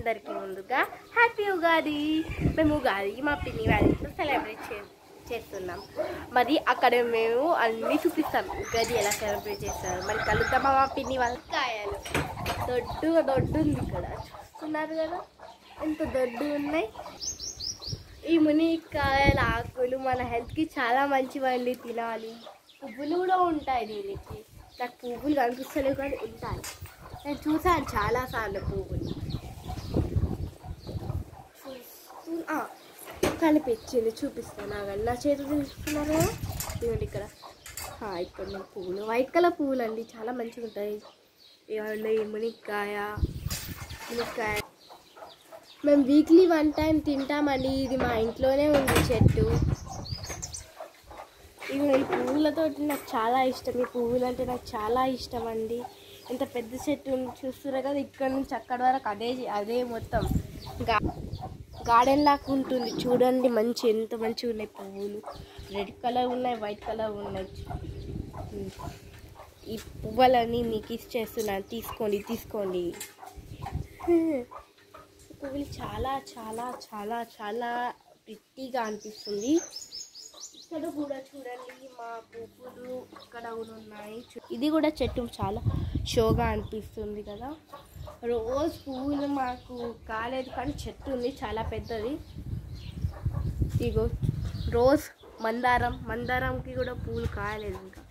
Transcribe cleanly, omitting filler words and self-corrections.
అందరికీ ముందుగా హ్యాపీ ఉగాది. మేము ఉగాది మా పిన్ని వాళ్ళ ఇంట్లో సెలబ్రేట్ చేస్తున్నాం. మరి అక్కడ మేము అన్నీ చూపిస్తాం ఉగాది ఎలా సెలబ్రేట్ చేస్తారు. మరి కలుద్దామా మా పిన్ని వాళ్ళ. కాయలు దొడ్డు ఉంది ఇక్కడ, చూస్తున్నారు కదా ఎంత దొడ్డు ఉన్నాయి. ఈ మునిక్కాయల ఆకులు మన హెల్త్కి చాలా మంచివండి, తినాలి. పువ్వులు కూడా ఉంటాయి దీనికి. నాకు పువ్వులు కనిపిస్తలేవు కానీ ఉంటాయి. నేను చూసాను చాలాసార్లు పువ్వులు. కనిపించింది, చూపిస్తాను. నా చేతులు చూస్తున్నారు కదా, ఇదిగోండి ఇక్కడ. ఇక్కడ పువ్వులు, వైట్ కలర్ పువ్వులు అండి, చాలా మంచిగా ఉంటాయి. ఇవ్వండి మునిక్కాయ. మేము వీక్లీ 1 టైం తింటామండి. ఇది మా ఇంట్లోనే ఉంది చెట్టు. ఇవి ఈ పువ్వులతో నాకు చాలా ఇష్టం. ఈ పువ్వులు అంటే నాకు చాలా ఇష్టం అండి. ఇంత పెద్ద చెట్టు చూస్తున్నారు కదా, ఇక్కడ నుంచి అక్కడ వరకు అదే మొత్తం గార్డెన్ లాగా ఉంటుంది. చూడండి ఎంత మంచిగా ఉన్నాయి పువ్వులు. రెడ్ కలర్ ఉన్నాయి, వైట్ కలర్ ఉన్నాయి. ఈ పువ్వులని మీకు ఇచ్చేస్తున్నాను, తీసుకోండి. పువ్వులు చాలా చాలా చాలా చాలా ప్రిట్టిగా అనిపిస్తుంది. ఇక్కడ కూడా చూడండి మా పువ్వులు ఇక్కడ కూడా ఉన్నాయి. ఇది కూడా చెట్టు చాలా షోగా అనిపిస్తుంది కదా. రోజ్ పువ్వులు మాకు కాలేదు కానీ చెట్టు ఉంది చాలా పెద్దది. ఇగో రోజ్, మందారంకి కూడా పువ్వులు కాయలేదు ఇంకా.